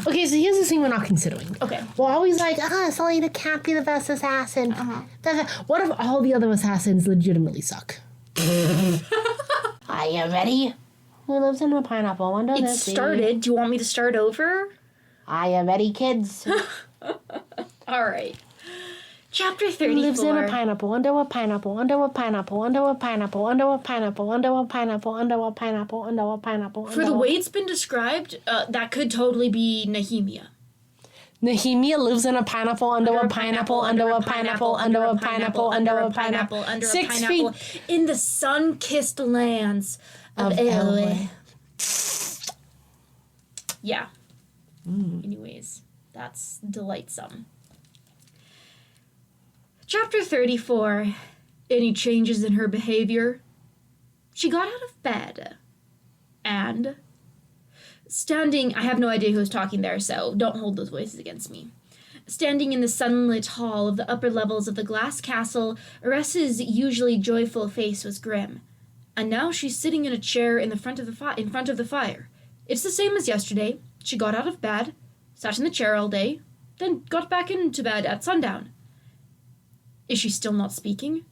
Okay, so here's the thing we're not considering. Okay. We're always like, Selena can't be the best assassin. What if all the other assassins legitimately suck? Are you ready? Who lives in a pineapple under the sea? It started. Do you want me to start over? Are you ready, kids? All right. Chapter 34. Who lives in a pineapple, under a pineapple, under a pineapple, under a pineapple, under a pineapple, under a pineapple, under a pineapple, under a pineapple. For the way it's been described, that could totally be Nehemia. Nehemia lives in a pineapple, under a pineapple, under a pineapple, under a pineapple, under a pineapple, under a 6 pineapple, feet in the sun-kissed lands of LA. Yeah. Anyways, that's delightsome. Chapter 34. Any changes in her behavior? She got out of bed and standing, I have no idea who's talking there, so don't hold those voices against me. Standing in the sunlit hall of the upper levels of the glass castle, Eressa's usually joyful face was grim. And now she's sitting in a chair in front of the fire. It's the same as yesterday. She got out of bed, sat in the chair all day, then got back into bed at sundown. Is she still not speaking?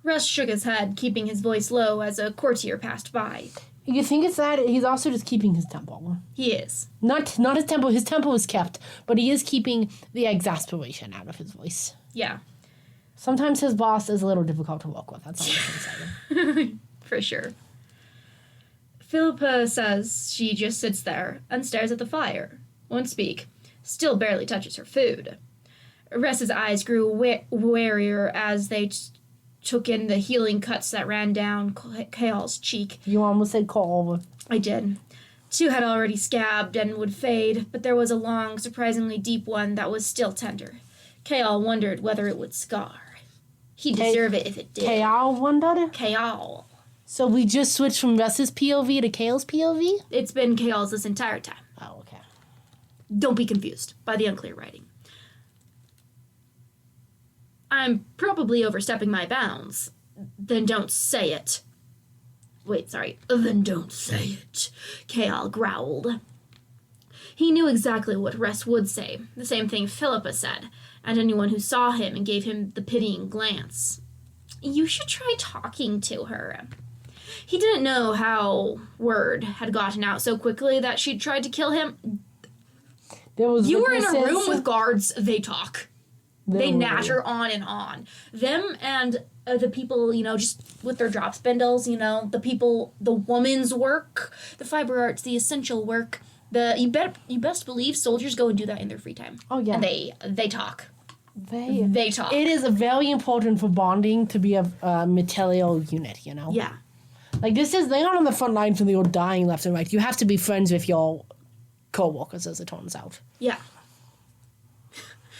Russ shook his head, keeping his voice low as a courtier passed by. You think it's that? He's also just keeping his tempo. He is. Not his tempo. His tempo is kept, but he is keeping the exasperation out of his voice. Yeah. Sometimes his boss is a little difficult to work with. That's all I can say. For sure. Philippa says she just sits there and stares at the fire. Won't speak. Still barely touches her food. Ressa's eyes grew warier as they took in the healing cuts that ran down Kael's cheek. You almost said call. I did. 2 had already scabbed and would fade, but there was a long, surprisingly deep one that was still tender. Kael wondered whether it would scar. He'd deserve it if it did. Kael wondered? Kael. So we just switched from Russ's POV to Kael's POV? It's been Kael's this entire time. Oh, okay. Don't be confused by the unclear writing. I'm probably overstepping my bounds. Then don't say it. Wait, sorry. Then don't say it, Kael growled. He knew exactly what Ress would say, the same thing Philippa said, and anyone who saw him and gave him the pitying glance. You should try talking to her. He didn't know how word had gotten out so quickly that she'd tried to kill him. You were in a room with guards, they talk. They natter on and on. Them and the people, just with their drop spindles, the people, the woman's work, the fiber arts, the essential work. You best believe soldiers go and do that in their free time. Oh, yeah. And they talk. They talk. It is very important for bonding to be a material unit, Yeah. Like, they're not on the front lines and they're all dying left and right. You have to be friends with your co-workers, as it turns out. Yeah.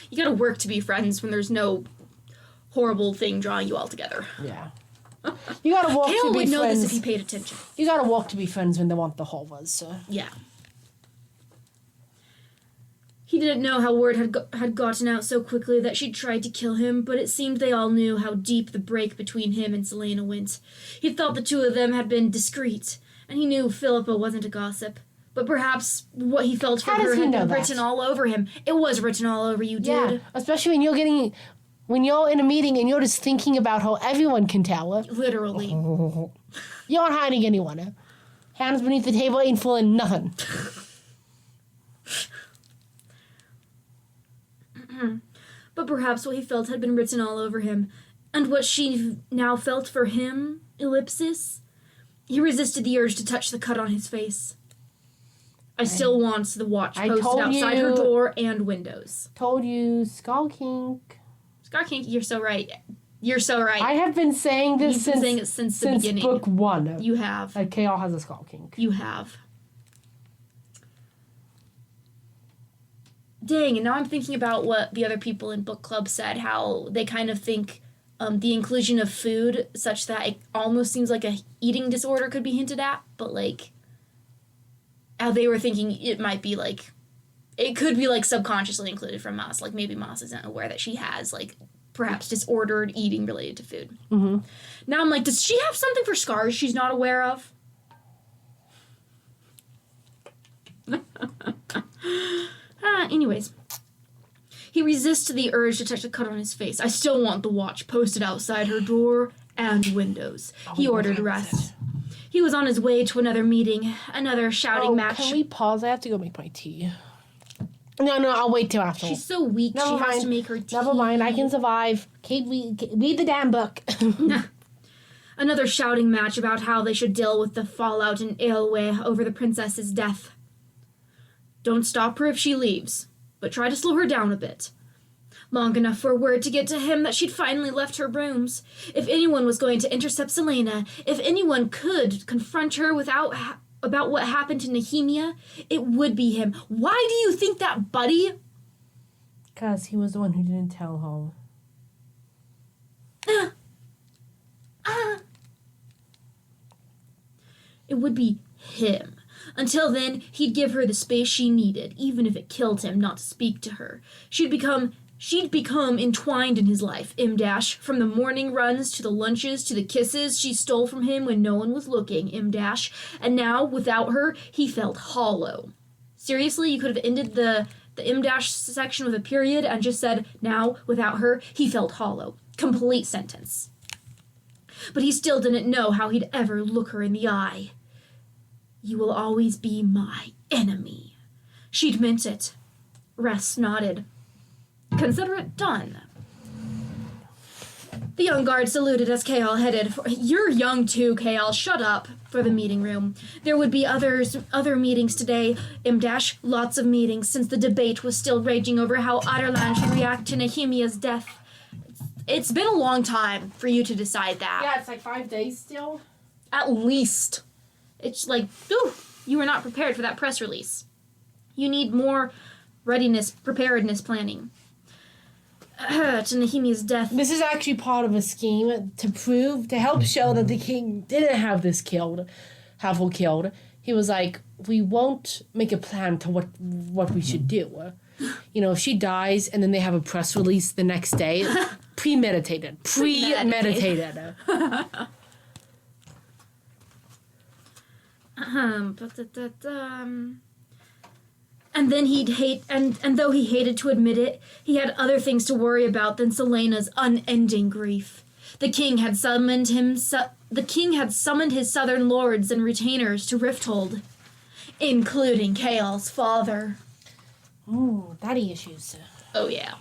You gotta work to be friends when there's no horrible thing drawing you all together. Yeah. You gotta walk to be friends. Kael would know this if he paid attention. You gotta walk to be friends when they want the hovers, so. Yeah. He didn't know how word had gotten out so quickly that she'd tried to kill him, but it seemed they all knew how deep the break between him and Selena went. He thought the 2 of them had been discreet, and he knew Philippa wasn't a gossip. But perhaps what he felt for her had been written all over him. It was written all over you, dude. Yeah, especially when you're in a meeting and you're just thinking about how everyone can tell it. Literally. You aren't hiding anyone. Hands beneath the table ain't fooling nothing. But perhaps what he felt had been written all over him. And what she now felt for him, ellipsis. He resisted the urge to touch the cut on his face. I still want the watch posted outside her door and windows. Told you, Skull Kink. Skull Kink, you're so right. You're so right. I have been saying this since the beginning. Book 1. You have. That Kael has a Skull Kink. You have. Dang, and now I'm thinking about what the other people in book club said, how they kind of think the inclusion of food such that it almost seems like a eating disorder could be hinted at, but how they were thinking it might be it could be subconsciously included from Maas. Maybe Maas isn't aware that she has perhaps disordered eating related to food. Mm-hmm. Now I'm does she have something for scars she's not aware of? Anyways, he resists the urge to touch the cut on his face. I still want the watch posted outside her door and windows. He ordered rest. He was on his way to another meeting, another shouting match. Can we pause? I have to go make my tea. No, I'll wait till after. She's so weak, she has to make her tea. Never mind, I can survive. Kate, read the damn book. Another shouting match about how they should deal with the fallout in Aelway over the princess's death. Don't stop her if she leaves, but try to slow her down a bit. Long enough for word to get to him that she'd finally left her rooms. If anyone was going to intercept Selena, if anyone could confront her about what happened to Nehemia, it would be him. Why do you think that, buddy? Because he was the one who didn't tell her. It would be him. Until then, he'd give her the space she needed, even if it killed him not to speak to her. She'd become entwined in his life, M-dash, from the morning runs to the lunches to the kisses she stole from him when no one was looking, M-dash, and now, without her, he felt hollow. Seriously, you could have ended the M-dash section with a period and just said, now, without her, he felt hollow. Complete sentence. But he still didn't know how he'd ever look her in the eye. You will always be my enemy. She'd meant it. Ress nodded. Consider it done. The young guard saluted as Kael headed for... You're young too, Kael. Shut up. For the meeting room. There would be other meetings today. M-dash, lots of meetings, since the debate was still raging over how Ireland should react to Nehemia's death. It's been a long time for you to decide that. Yeah, it's like 5 days still. At least. It's like, ooh, you were not prepared for that press release. You need more preparedness planning. To Nehemia's death. This is actually part of a scheme to help show that the king didn't have her killed. He was like, we won't make a plan to what we should do. You know, if she dies and then they have a press release the next day, premeditated. And then and though he hated to admit it, he had other things to worry about than Selena's unending grief. The king had summoned his southern lords and retainers to Rifthold, including Kael's father. Ooh, daddy issues. Oh yeah.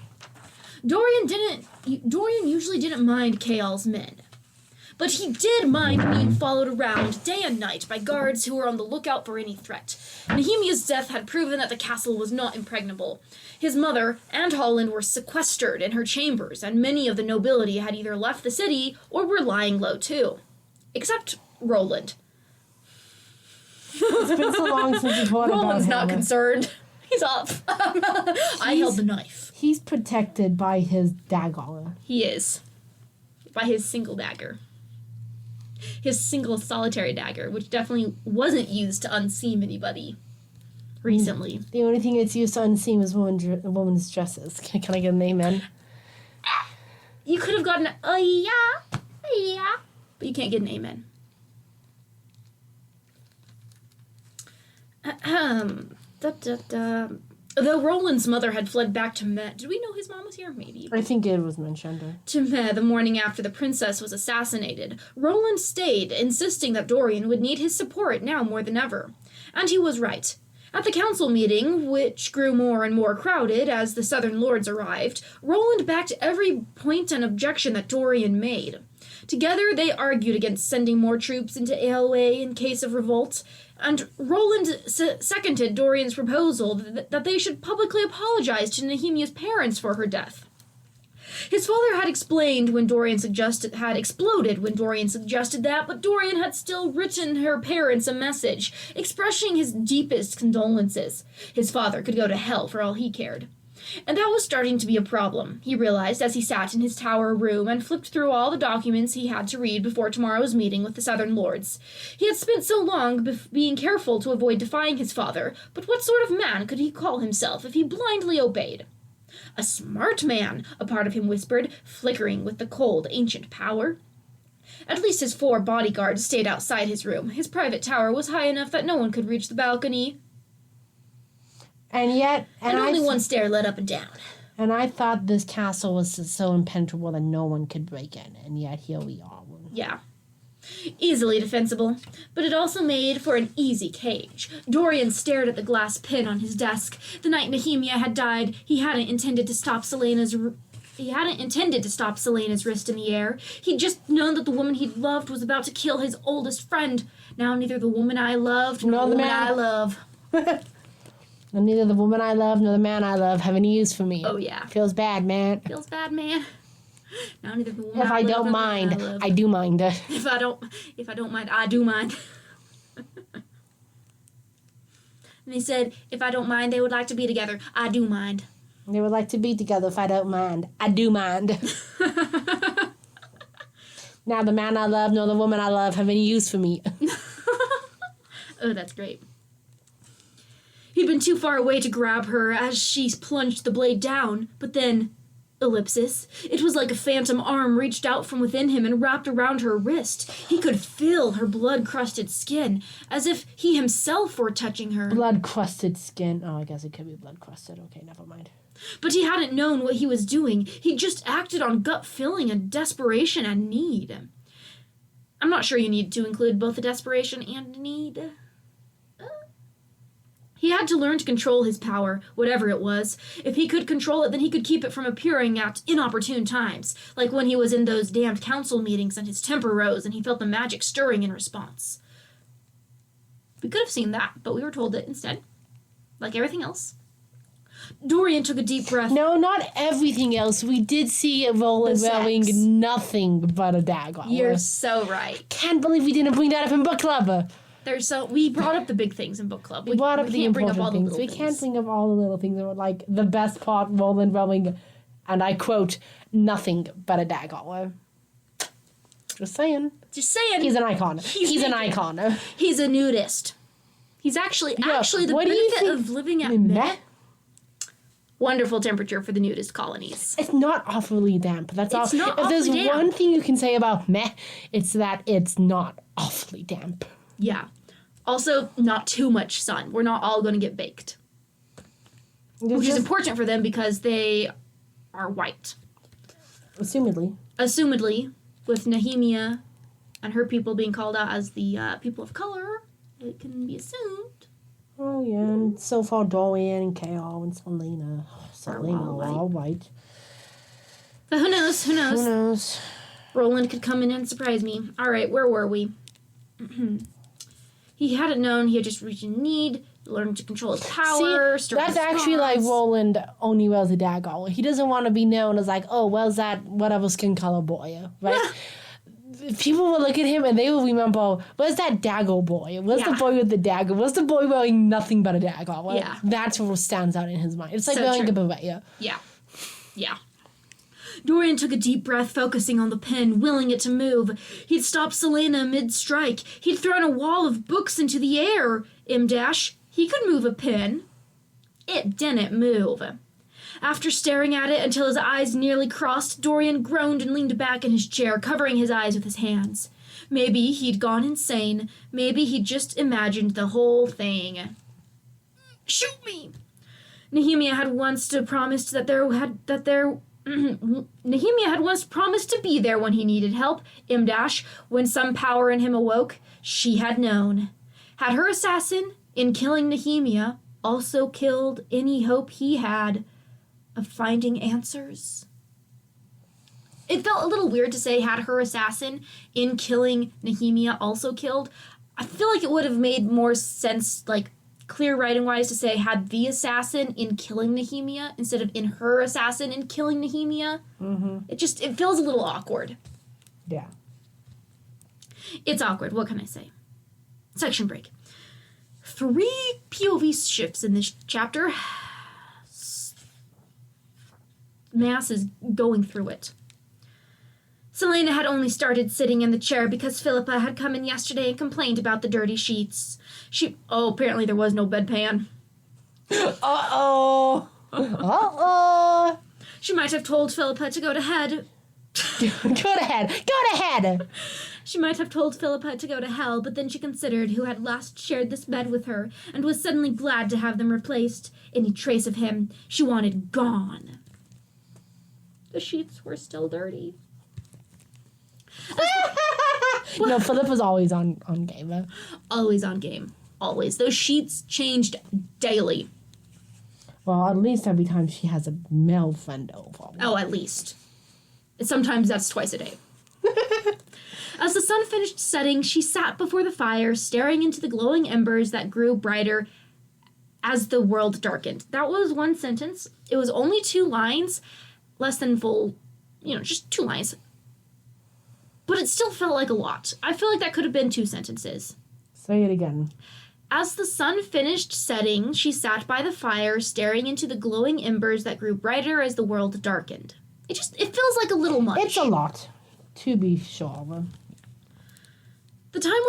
Dorian usually didn't mind Kael's men. But he did mind being followed around day and night by guards who were on the lookout for any threat. Nehemia's death had proven that the castle was not impregnable. His mother and Holland were sequestered in her chambers, and many of the nobility had either left the city or were lying low too. Except Roland. It's been so long since you've heard about him. Roland's not concerned. He's up. I held the knife. He's protected by his dagger. He is. By his single dagger. His single solitary dagger, which definitely wasn't used to unseam anybody recently. The only thing it's used to unseam is women's dresses. Can I get an amen? You could have gotten yeah, but you can't get an amen. Though Roland's mother had fled back to Maas. Did we know his mom was here? Maybe. I think it was mentioned. To Maas the morning after the princess was assassinated, Roland stayed, insisting that Dorian would need his support now more than ever. And he was right. At the council meeting, which grew more and more crowded as the southern lords arrived, Roland backed every point and objection that Dorian made. Together, they argued against sending more troops into Aelway in case of revolt, and Roland seconded Dorian's proposal that they should publicly apologize to Nehemia's parents for her death. His father had exploded when Dorian suggested that, but Dorian had still written her parents a message, expressing his deepest condolences. His father could go to hell for all he cared. And that was starting to be a problem, he realized as he sat in his tower room and flipped through all the documents he had to read before tomorrow's meeting with the Southern Lords. He had spent so long being careful to avoid defying his father, but what sort of man could he call himself if he blindly obeyed? A smart man, a part of him whispered, flickering with the cold, ancient power. At least his 4 bodyguards stayed outside his room. His private tower was high enough that no one could reach the balcony. And yet... And only one stair led up and down. And I thought this castle was so impenetrable that no one could break in. And yet here we are. Yeah. Easily defensible, but it also made for an easy cage. Dorian stared at the glass pin on his desk. The night Nehemia had died, he hadn't intended to stop Selena's wrist in the air. He'd just known that the woman he'd loved was about to kill his oldest friend. Now neither the woman I loved nor the woman I love. And neither the woman I love nor the man I love have any use for me. Oh, yeah. Feels bad, man. Feels bad, man. Now neither the woman If I don't mind, I do mind. If I don't mind, I do mind. And they said, if I don't mind, they would like to be together. I do mind. They would like to be together if I don't mind. I do mind. Now the man I love nor the woman I love have any use for me. Oh, that's great. He'd been too far away to grab her as she plunged the blade down, but then... Ellipsis. It was like a phantom arm reached out from within him and wrapped around her wrist. He could feel her blood-crusted skin, as if he himself were touching her. Blood-crusted skin. Oh, I guess it could be blood-crusted. Okay, never mind. But he hadn't known what he was doing. He just acted on gut feeling and desperation and need. I'm not sure you need to include both the desperation and need. He had to learn to control his power, whatever it was. If he could control it, then he could keep it from appearing at inopportune times, like when he was in those damned council meetings and his temper rose and he felt the magic stirring in response. We could have seen that, but we were told that instead, like everything else. Dorian took a deep breath. No, not everything else. We did see Roland wearing nothing but a dagger. You're so right. Can't believe we didn't bring that up in book club. We brought up the big things in book club. We brought up the important things. We can't bring up all the little things. Like the best part, Roland wearing, and I quote, nothing but a dagger. Just saying. He's an icon. He's an icon. He's a nudist. He's actually the benefit of living at Meh. Wonderful temperature for the nudist colonies. It's not awfully damp. That's all. If there's one thing you can say about Meh, it's that it's not awfully damp. Yeah. Also, not too much sun. We're not all going to get baked. Which is important for them because they are white. Assumedly. With Nehemia and her people being called out as the people of color, it can be assumed. Oh, yeah. And so far, Dorian and K.R. and Selena. Selena are all white. But who knows? Roland could come in and surprise me. All right, where were we? He hadn't known he had just reached a need, learned to control his power. See, that's actually like Roland only wears a dagger. He doesn't want to be known as like, oh, where's that whatever skin color boy, right? People will look at him and they will remember, where's that dagger boy? Where's the boy with the dagger? Where's the boy wearing nothing but a dagger? Yeah. That's what stands out in his mind. It's like wearing a beret. Yeah. Dorian took a deep breath, focusing on the pen, willing it to move. He'd stopped Selena mid-strike. He'd thrown a wall of books into the air. He could move a pen. It didn't move. After staring at it until his eyes nearly crossed, Dorian groaned and leaned back in his chair, covering his eyes with his hands. Maybe he'd gone insane. Maybe he'd just imagined the whole thing. Shoot me! Nehemia had once promised Nehemia had once promised to be there when he needed help. When some power in him awoke, she had known. Had her assassin, in killing Nehemia, also killed any hope he had of finding answers? It felt a little weird to say had her assassin, in killing Nehemia, also killed. I feel like it would have made more sense, like, clear writing-wise to say had the assassin in killing Nehemia instead of in her assassin in killing Nehemia. Mm-hmm. It feels a little awkward. Yeah. It's awkward. What can I say? Section break. 3 POV shifts in this chapter. Maas is going through it. Selena had only started sitting in the chair because Philippa had come in yesterday and complained about the dirty sheets. Apparently there was no bedpan. Uh-oh. She might have told Philippa to go to head. Go to head. She might have told Philippa to go to hell, but then she considered who had last shared this bed with her, and was suddenly glad to have them replaced. Any trace of him she wanted gone. The sheets were still dirty. No, Philip was always on game. Always on game. Always. Those sheets changed daily. Well, at least every time she has a male friend over. Oh, at least. Sometimes that's twice a day. As the sun finished setting, she sat before the fire, staring into the glowing embers that grew brighter as the world darkened. That was one sentence. It was only 2 lines, less than full, just 2 lines. But it still felt like a lot. I feel like that could have been 2 sentences. Say it again. As the sun finished setting, she sat by the fire, staring into the glowing embers that grew brighter as the world darkened. It feels like a little much. It's a lot, to be sure. The time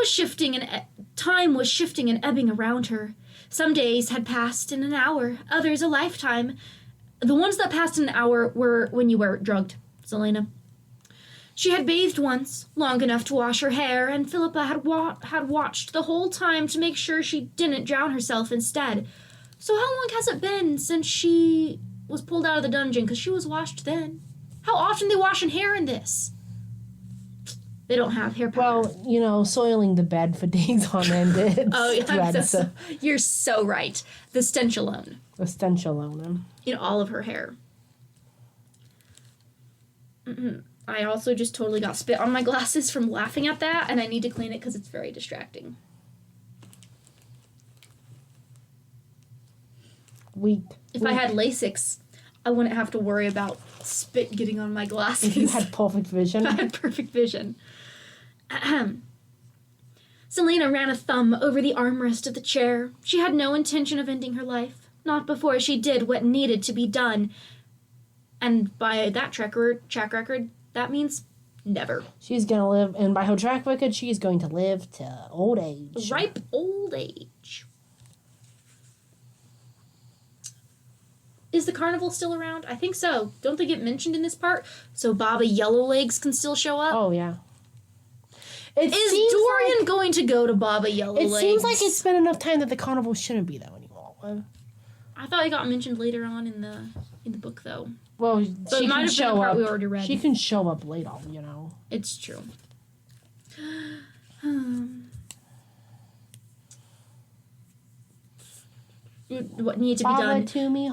was shifting and ebbing around her. Some days had passed in an hour, others a lifetime. The ones that passed in an hour were when you were drugged, Selena. She had bathed once, long enough to wash her hair, and Philippa had watched the whole time to make sure she didn't drown herself instead. So how long has it been since she was pulled out of the dungeon? Because she was washed then. How often they washing hair in this? They don't have hair powder. Well, soiling the bed for days on end. You're so right. The stench alone. The stench alone. In all of her hair. I also just totally got spit on my glasses from laughing at that, and I need to clean it because it's very distracting. If I had LASIX, I wouldn't have to worry about spit getting on my glasses. If you had perfect vision. I had perfect vision. Selena ran a thumb over the armrest of the chair. She had no intention of ending her life. Not before she did what needed to be done. And by that track record, that means never. She's going to live, and by her track record, she's going to live to old age. Ripe old age. Is the carnival still around? I think so. Don't they get mentioned in this part? So Baba Yellowlegs can still show up? Oh, yeah. Is Dorian going to go to Baba Yellowlegs? It seems like it's been enough time that the carnival shouldn't be there anymore. I thought it got mentioned later on in the book, though. Well, so she can show up. We already read. She can show up later, It's true. What needed to be done? To me,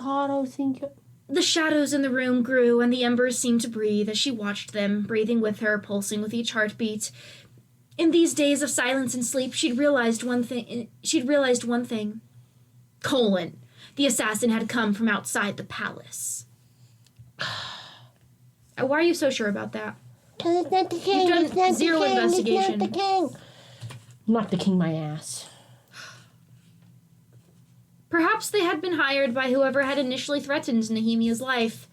The shadows in the room grew, and the embers seemed to breathe as she watched them, breathing with her, pulsing with each heartbeat. In these days of silence and sleep, she'd realized one thing. Colin, the assassin, had come from outside the palace. Why are you so sure about that? Because it's not the king. You've done zero investigation. It's not the king. Not the king, my ass. Perhaps they had been hired by whoever had initially threatened Nehemia's life.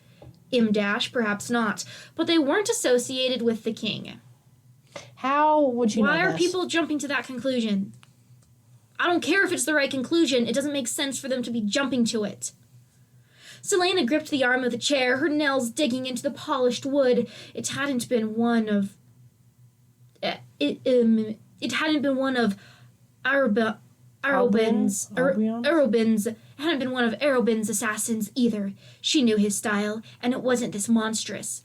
Perhaps not. But they weren't associated with the king. How would you know Why are this? people jumping to that conclusion? I don't care if it's the right conclusion. It doesn't make sense for them to be jumping to it. Selena gripped the arm of the chair, her nails digging into the polished wood. It hadn't been one of Arobin's. It hadn't been one of Arobin's assassins either. She knew his style, and it wasn't this monstrous.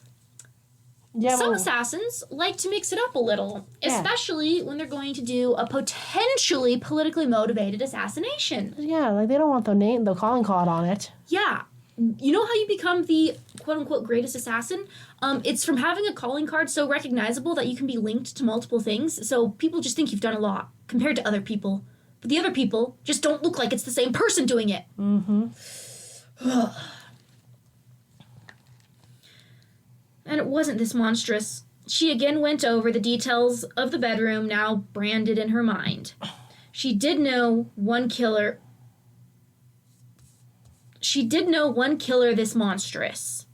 Yeah, Some assassins like to mix it up a little, especially when they're going to do a potentially politically motivated assassination. Yeah, like they don't want the calling card on it. Yeah. You know how you become the quote-unquote greatest assassin? It's from having a calling card so recognizable that you can be linked to multiple things, so people just think you've done a lot compared to other people. But the other people just don't look like it's the same person doing it. Mm-hmm. And it wasn't this monstrous. She again went over the details of the bedroom, now branded in her mind. She did know one killer this monstrous.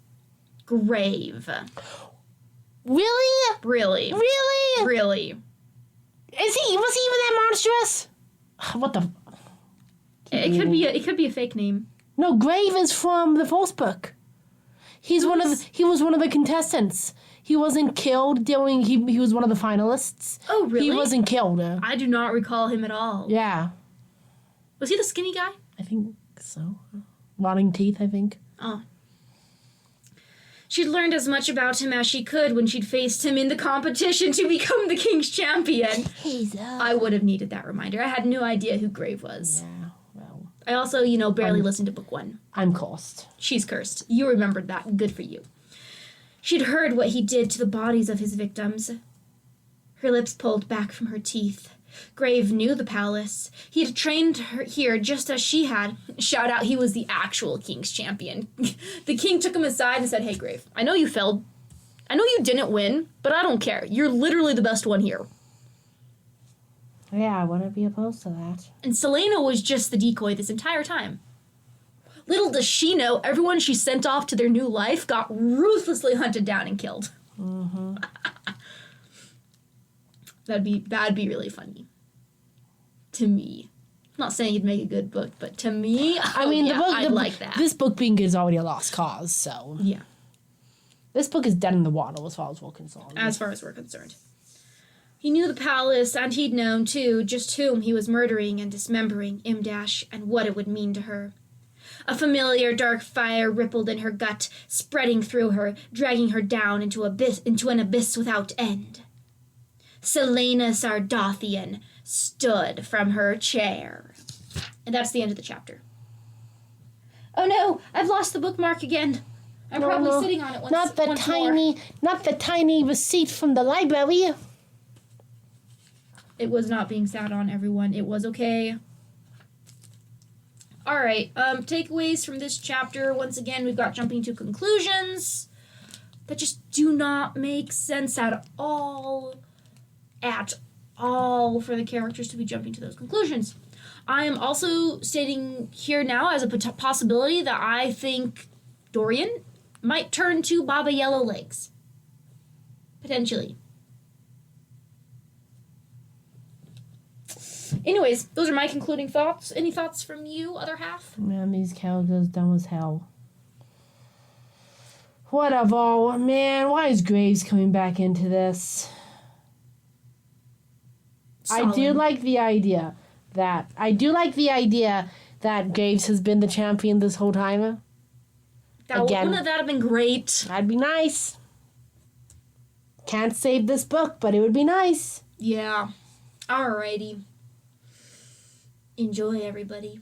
Grave. Really? Really. Really? Really. Was he even that monstrous? What the? It could be a fake name. No, Grave is from the first book. He was one of the contestants. He wasn't killed during... He was one of the finalists. Oh, really? He wasn't killed. I do not recall him at all. Yeah. Was he the skinny guy? I think so. Rotting teeth, I think. Oh. She'd learned as much about him as she could when she'd faced him in the competition to become the King's champion. I would have needed that reminder. I had no idea who Grave was. Yeah, well... I also, barely listened to book 1. I'm cursed. She's cursed. You remembered that. Good for you. She'd heard what he did to the bodies of his victims. Her lips pulled back from her teeth. Grave knew the palace. He had trained her here just as she had. Shout out, he was the actual King's champion. The King took him aside and said, "Hey, Grave, I know you failed. I know you didn't win, but I don't care. You're literally the best one here." Yeah, I wouldn't be opposed to that. And Selena was just the decoy this entire time. Little does she know, everyone she sent off to their new life got ruthlessly hunted down and killed. Mm-hmm. That'd be really funny. To me. I'm not saying you'd make a good book, but to me, I'd like that. This book being good is already a lost cause, so... Yeah. This book is dead in the water as far as we're concerned. As far as we're concerned. He knew the palace, and he'd known, too, just whom he was murdering and dismembering Imdash and what it would mean to her. A familiar dark fire rippled in her gut, spreading through her, dragging her down into an abyss without end. Selena Sardothian stood from her chair. And that's the end of the chapter. Oh no, I've lost the bookmark again. I'm probably sitting on it once more. Not the tiny receipt from the library. It was not being sat on, everyone. It was okay. Alright, takeaways from this chapter. Once again, we've got jumping to conclusions that just do not make sense at all for the characters to be jumping to those conclusions. I am also stating here now as a possibility that I think Dorian might turn to Baba Yellowlegs. Potentially. Anyways, those are my concluding thoughts. Any thoughts from you, other half? Man, these characters dumb as hell. Whatever. Man, why is Graves coming back into this? Solid. I do like the idea that Graves has been the champion this whole time. Wouldn't that have been great? That'd be nice. Can't save this book, but it would be nice. Yeah. Alrighty. Enjoy, everybody.